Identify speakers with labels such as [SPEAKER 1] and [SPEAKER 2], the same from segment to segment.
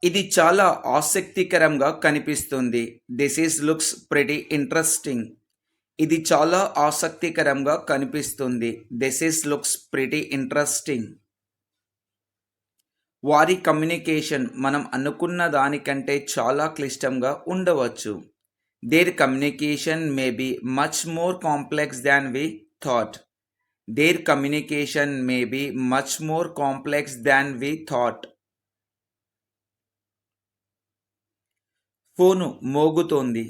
[SPEAKER 1] ఇది చాలా ఆసక్తికరంగా కనిపిస్తుంది. This is looks pretty interesting. ఇది చాలా ఆసక్తికరంగా కనిపిస్తుంది. This is looks pretty interesting. వారి కమ్యూనికేషన్ మనం అనుకున్న దానికంటే చాలా క్లిష్టంగా ఉండవచ్చు. Their communication may be much more complex than we thought. Their communication may be much more complex than we thought. Phone మోగుతోంది.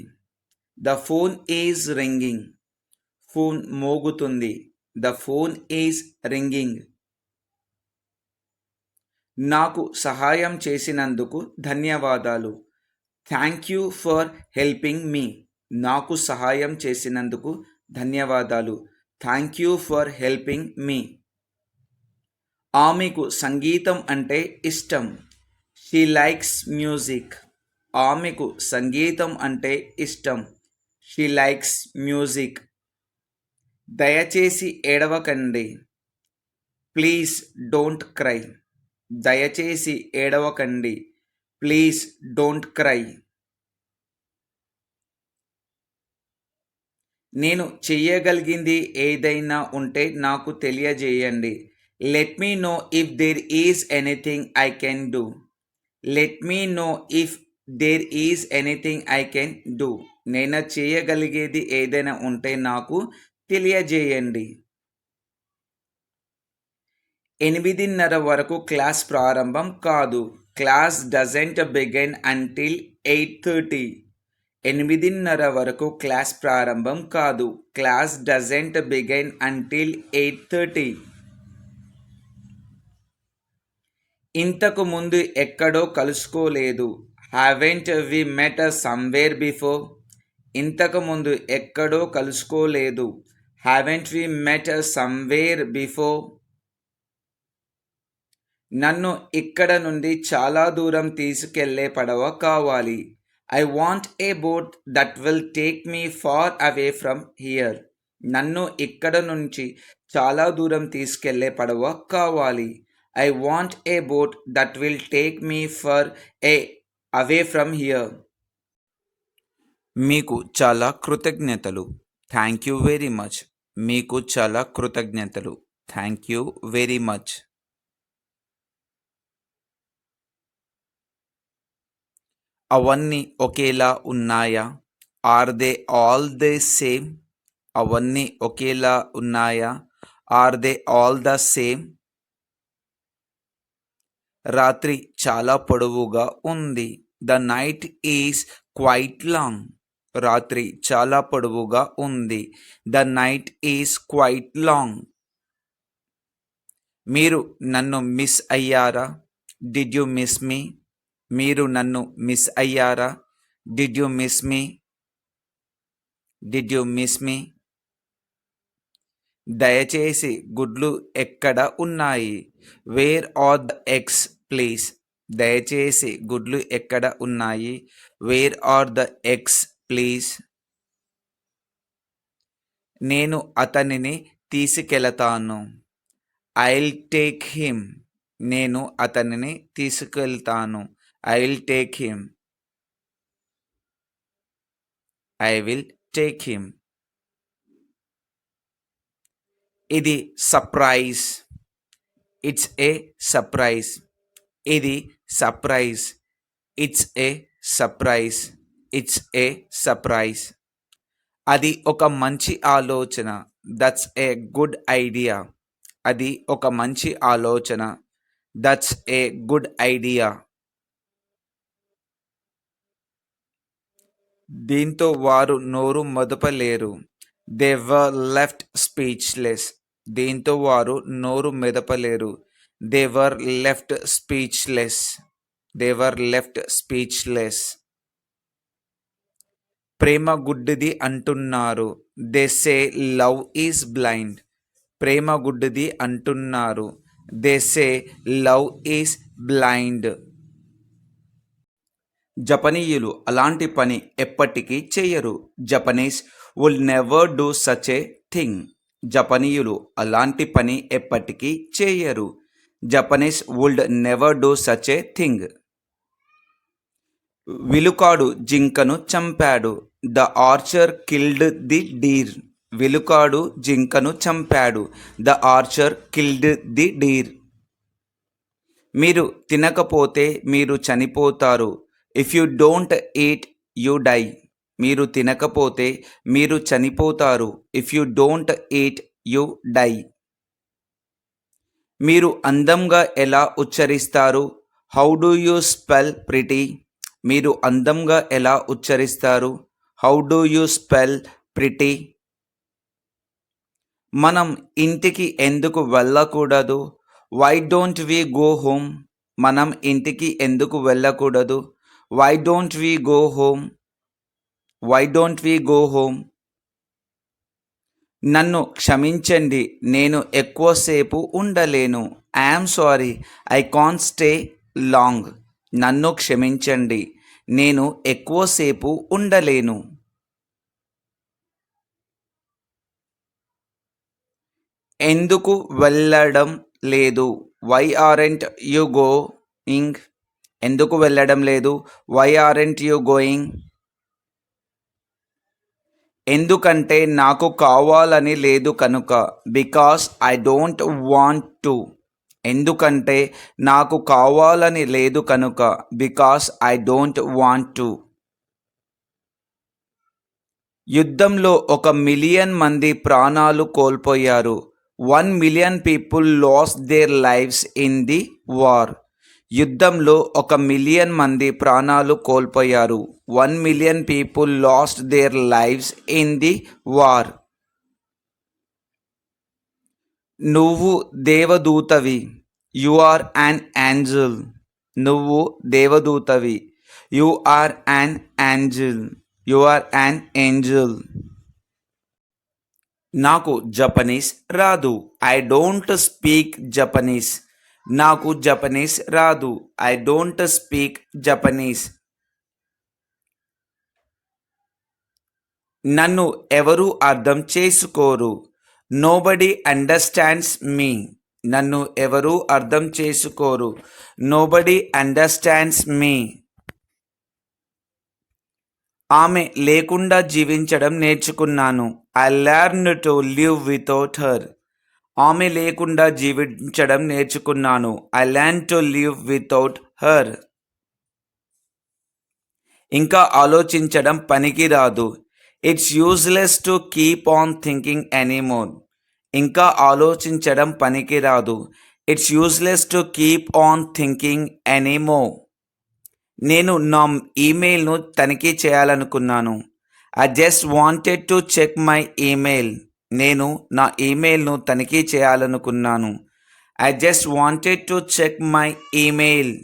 [SPEAKER 1] The phone is ringing. Phone మోగుతుంది. The phone is ringing. నాకు సహాయం చేసినందుకు ధన్యవాదాలు. Thank you for helping me. నాకు సహాయం చేసినందుకు ధన్యవాదాలు. Thank you for helping me. ఆమెకు సంగీతం అంటే ఇష్టం. She likes music. ఆమెకు సంగీతం అంటే ఇష్టం. She likes music. దయచేసి ఏడవకండి. Please don't cry. దయచేసి ఏడవకండి. Please don't cry. నేను చెయ్యగలిగింది ఏదైనా ఉంటే నాకు తెలియజేయండి. Let me know if there is anything I can do. Let me know if there is anything I can do. నేను చేయగలిగేది ఏదైనా ఉంటే నాకు తెలియజేయండి. 8:30 వరకు క్లాస్ ప్రారంభం కాదు. Class doesn't begin until 8:30. 8:30 వరకు క్లాస్ ప్రారంభం కాదు. Class doesn't begin until 8:30. ఇంతకు ముందు ఎక్కడో కలుసుకోలేదు. Haven't we met somewhere before. ఇంతకు ముందు ఎక్కడో కలుసుకోలేదు. Haven't we met somewhere before. నన్ను ఇక్కడ నుండి చాలా దూరం తీసుకెళ్లే పడవ కావాలి. I want a boat that will take me far away from here. నన్ను ఇక్కడ నుంచి చాలా దూరం తీసుకెళ్లే పడవ కావాలి. I want a boat that will take me far away from here. మీకు చాలా కృతజ్ఞతలు. Thank you very much. మీకు చాలా కృతజ్ఞతలు. Thank you very much. అవన్నీ ఒకేలా ఉన్నాయా? Are they all the same? అవన్నీ ఒకేలా ఉన్నాయా? Are they all the same? రాత్రి చాలా పొడవుగా ఉంది. The night is quite long. రాత్రి చాలా పొడవుగా ఉంది. The night is quite long. మీరు నన్ను మిస్ అయ్యారా? Did you miss me? మీరు నన్ను మిస్ అయ్యారా? Did you miss me? Did you miss me? దయచేసి గుడ్లు ఎక్కడ ఉన్నాయి? Where are the eggs please. దయచేసి గుడ్లు ఎక్కడ ఉన్నాయి? Where are the eggs please. నేను అతనిని తీసుకెళతాను. I'll take him. నేను అతనిని తీసుకెళ్తాను. I will take him. I will take him. ఇది సర్ప్రైజ్. It's a surprise. ఇది surprise. It's a surprise. It's a surprise. అది ఒక మంచి ఆలోచన. That's a good idea. అది ఒక మంచి ఆలోచన. That's a good idea. దీంతో వారు నోరు మెదపలేరు. They were left speechless. దీంతో వారు నోరు మెదపలేరు. They were left speechless. They were left speechless. ప్రేమ గుడ్డిది అంటున్నారు. They say love is blind. ప్రేమ గుడ్డిది అంటున్నారు. They say love is blind. జపనీయులు అలాంటి పని ఎప్పటికీ చేయరు. Japanese will never do such a thing. జపనీయులు అలాంటి పని ఎప్పటికీ చేయరు. Japanese would never do such a thing. విలుకాడు జింకను చంపాడు. The archer killed the deer. విలుకాడు జింకను చంపాడు. The archer killed the deer. మీరు తినకపోతే మీరు చనిపోతారు. If you don't eat you die. మీరు తినకపోతే మీరు చనిపోతారు. If you don't eat you die. మీరు అందంగా ఎలా ఉచ్చరిస్తారు? How do you spell pretty? మీరు అందంగా ఎలా ఉచ్చరిస్తారు? How do you spell pretty? మనం ఇంటికి ఎందుకు వెళ్ళకూడదు? Why don't we go home? మనం ఇంటికి ఎందుకు వెళ్ళకూడదు? Why don't we go home? Why don't we go home? నన్ను క్షమించండి, నేను ఎక్కువసేపు ఉండలేను. I'm sorry, I can't stay long. నన్ను క్షమించండి, నేను ఎక్కువసేపు ఉండలేను. ఎందుకు వెళ్ళడం లేదు? Why aren't you going? ఎందుకు వెళ్ళడం లేదు? Why aren't you going? ఎందుకంటే నాకు కావాలని లేదు కనుక. Because I don't want to. ఎందుకంటే నాకు కావాలని లేదు కనుక. Because I don't want to. యుద్ధంలో 1,000,000 మంది ప్రాణాలు కోల్పోయారు. 1,000,000 people lost their lives in the war. యుద్ధంలో 1,000,000 మంది ప్రాణాలు కోల్పోయారు. 1,000,000 people lost their lives in the war. నువ్వు దేవదూతవి. You are an angel. నువ్వు దేవదూతవి. You are an angel. You are an angel. నాకు జపనీస్ రాదు. I don't speak Japanese. నాకు జపనీస్ రాదు. I don't speak Japanese. నన్ను ఎవరు అర్థం చేసుకోరు. Nobody understands me. నన్ను ఎవరు అర్థం చేసుకోరు. Nobody understands me. ఆమె లేకుండా జీవించడం నేర్చుకున్నాను. I learn to live without her. ఆమె లేకుండా జీవించడం నేర్చుకున్నాను. I learn to live without her. ఇంకా ఆలోచించడం పనికిరాదు. It's useless to keep on thinking anymore. ఇంకా ఆలోచించడం పనికిరాదు. It's useless to keep on thinking anymore. నేను నా ఈమెయిల్ను తనిఖీ చేయాలనుకున్నాను. I just wanted to check my email. నేను నా ఈమెయిల్ను తనిఖీ చేయాలనుకున్నాను. I just wanted to check my email.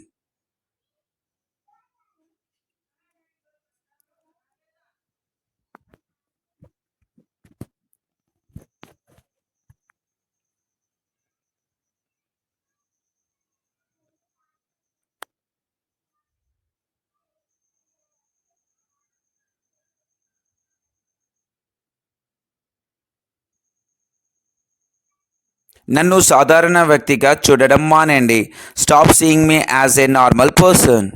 [SPEAKER 1] నన్ను సాధారణ వ్యక్తిగా చూడడం మానేయండి. Stop seeing me as a normal person.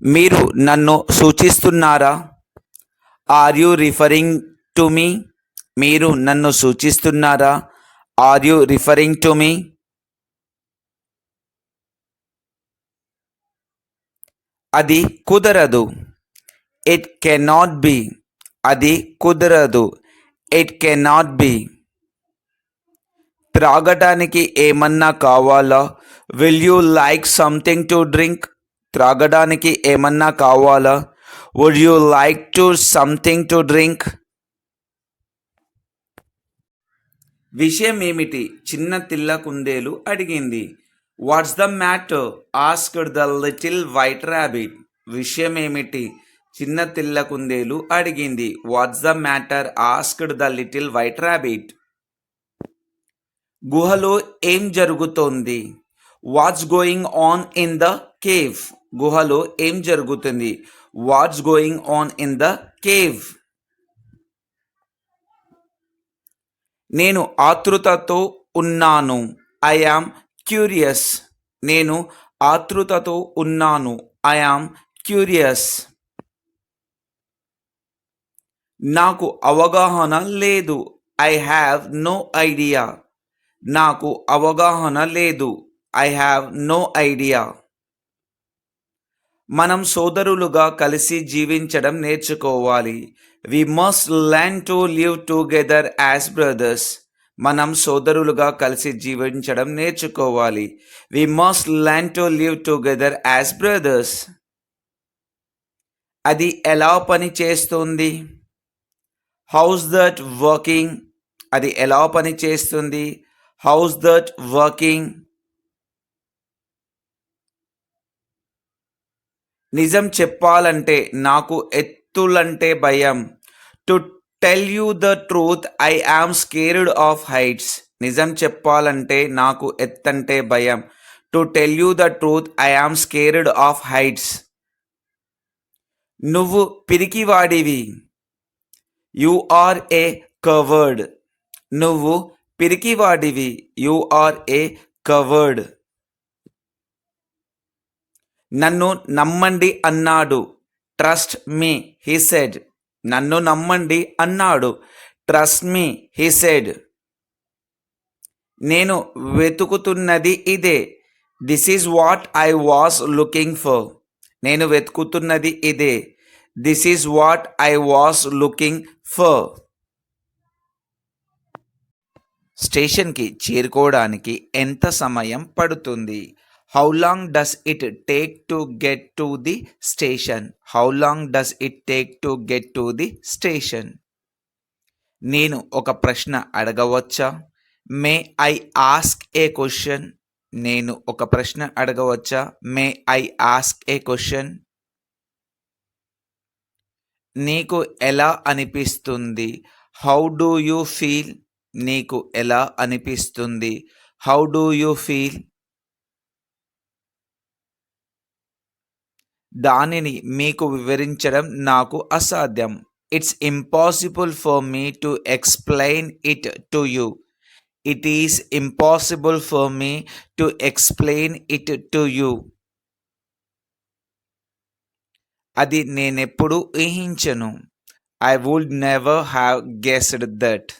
[SPEAKER 1] మీరు నన్ను సూచిస్తున్నారా? Are you referring to me? మీరు నన్ను సూచిస్తున్నారా? Are you referring to me? అది కుదరదు. It cannot be. అది కుదరదు. It cannot be. త్రాగటానికి ఏమన్నా కావాలా? Will you like something to drink? త్రాగడానికి ఏమన్నా కావాలా? Would you like to something to drink? విషయం ఏమిటి? చిన్న తెల్ల కుందేలు అడిగింది. What's the matter? Asked the little white rabbit. విషయం ఏమిటి? చిన్న తెల్ల కుందేలు అడిగింది. What's the matter? Asked the little white rabbit. గుహలో ఏం జరుగుతోంది? What's going on in the cave. గుహలో ఏం జరుగుతుంది? What's going on in the cave. నేను ఆతృతతో ఉన్నాను. I am curious. నేను ఆతృతతో ఉన్నాను. I am curious. నాకు అవగాహన లేదు. I have no idea. నాకు అవగాహన లేదు. I have no idea. మనం సోదరులుగా కలిసి జీవించడం నేర్చుకోవాలి. We must learn to live together as brothers. మనం సోదరులుగా కలిసి జీవించడం నేర్చుకోవాలి. We must learn to live together as brothers. అది ఎలా పని చేస్తుంది? How's that working? అది ఎలా పని చేస్తుంది? How's that working? నిజం చెప్పాలంటే నాకు ఎత్తులంటే భయం. To tell you the truth I am scared of heights. నిజం చెప్పాలంటే నాకు ఎత్తంటే భయం. To tell you the truth I am scared of heights. నువ్వు పిరికివాడివి. You are a coward. నువ్వు పిరికివాడివి. You are a coward. నన్ను నమ్మండి అన్నాడు. Trust me he said. నన్ను నమ్మండి అన్నాడు. Trust me he said. నేను వెతుకుతున్నది ఇదే. This is what I was looking for. నేను వెతుకుతున్నది ఇదే. This is what I was looking for. స్టేషన్కి చేరుకోవడానికి ఎంత సమయం పడుతుంది? How long does it take to get to the station? How long does it take to get to the station? నేను ఒక ప్రశ్న అడగవచ్చా? May I ask a question? నేను ఒక ప్రశ్న అడగవచ్చా? May I ask a question? నీకు ఎలా అనిపిస్తుంది? How do you feel? నీకు ఎలా అనిపిస్తుంది? How do you feel? దానిని మీకు వివరించడం నాకు అసాధ్యం. It's impossible for me to explain it to you. It is impossible for me to explain it to you. అది నేనెప్పుడు ఊహించను. I would never have guessed that.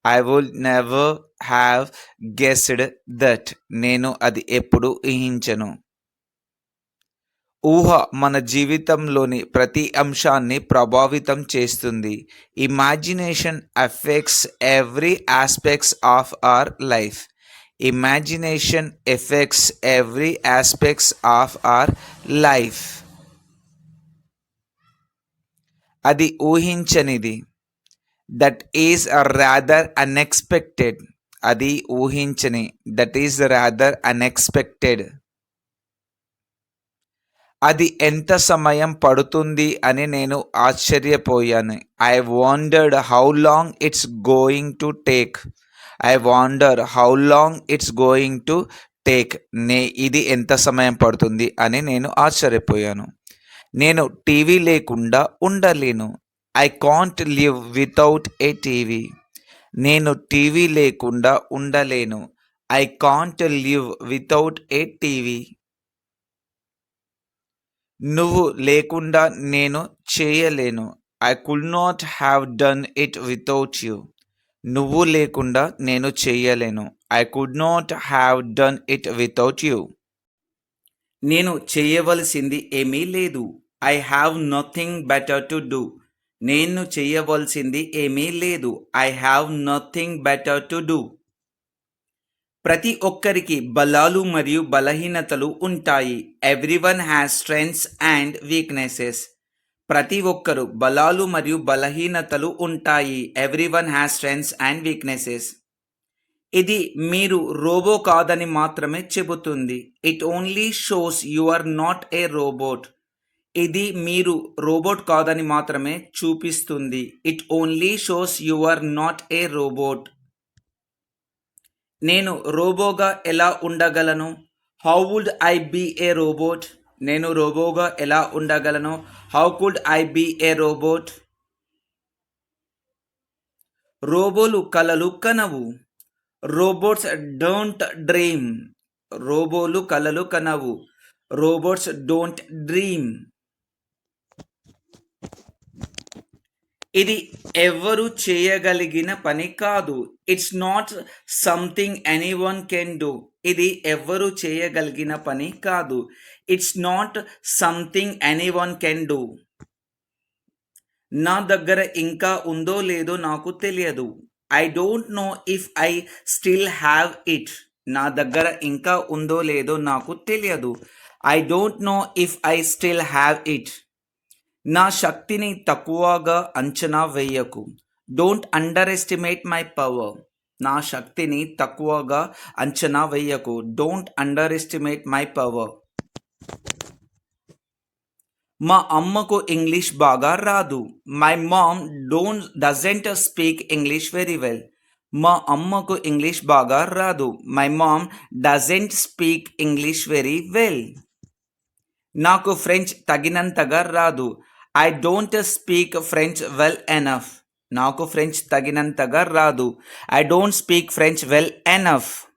[SPEAKER 1] I would never have guessed that. నేను అది ఎప్పుడు ఊహించను. ఊహ మన జీవితంలోని ప్రతి అంశాన్ని ప్రభావితం చేస్తుంది. Imagination effects every aspects of our life. Imagination effects every aspects of our life. అది ఊహించనిది. That is rather unexpected. అది ఊహించని. That is rather unexpected. అది ఎంత సమయం పడుతుంది అని నేను ఆశ్చర్యపోయాను. I wondered how long it's going to take. I wonder how long it's going to take. ఇది ఎంత సమయం పడుతుంది అని నేను ఆశ్చర్యపోయాను. నేను టీవీ లేకుండా ఉండలేను. I can't live without a TV. నేను టీవీ లేకుండా ఉండలేను. I can't live without a TV. నువ్వు లేకుండా నేను చేయలేను. I could not have done it without you. నువ్వు లేకుండా నేను చేయలేను. I could not have done it without you. నేను చేయవలసింది ఏమీ లేదు. I have nothing better to do. నేను చేయవలసింది ఏమీ లేదు. I have nothing better to do. ప్రతి ఒక్కరికి బలాలు మరియు బలహీనతలు ఉంటాయి. Everyone has strengths and weaknesses. ప్రతి ఒక్కరు బలాలు మరియు బలహీనతలు ఉంటాయి. Everyone has strengths and weaknesses. ఇది మీరు రోబో కాదని మాత్రమే చెబుతుంది. It only shows you are not a robot. ఇది మీరు రోబోట్ కాదని మాత్రమే చూపిస్తుంది. It only shows you are not a robot. నేను రోబోగా ఎలా ఉండగలను? How would I be a robot? నేను రోబోగా ఎలా ఉండగలను? How could I be a robot? రోబోలు కలలు కనవు. Robots don't dream. రోబోలు కలలు కనవు. Robots don't dream. ఇది ఎవరు చేయగలిగిన పని కాదు. It's not something anyone can do. ఇది ఎవ్వరు చేయగలిగిన పని కాదు. It's not something anyone can do. నా దగ్గర ఇంకా ఉందో లేదో నాకు తెలియదు. I don't know if I still have it. నా దగ్గర ఇంకా ఉందో లేదో నాకు తెలియదు. I don't know if I still have it. నా శక్తిని తక్కువగా అంచనా వేయకు. డోంట్ అండర్ ఎస్టిమేట్ మై పవర్. నా శక్తిని తక్కువగా అంచనా వేయకు. డోంట్ అండర్ ఎస్టిమేట్ మై పవర్. మా అమ్మకు ఇంగ్లీష్ బాగా రాదు. My mom doesn't speak English very well. మా అమ్మకు ఇంగ్లీష్ బాగా రాదు. My mom doesn't speak English very well. నాకు ఫ్రెంచ్ తగినంతగా రాదు. I don't speak French well enough. నాకు ఫ్రెంచ్ తగినంతగా రాదు. I don't speak French well enough.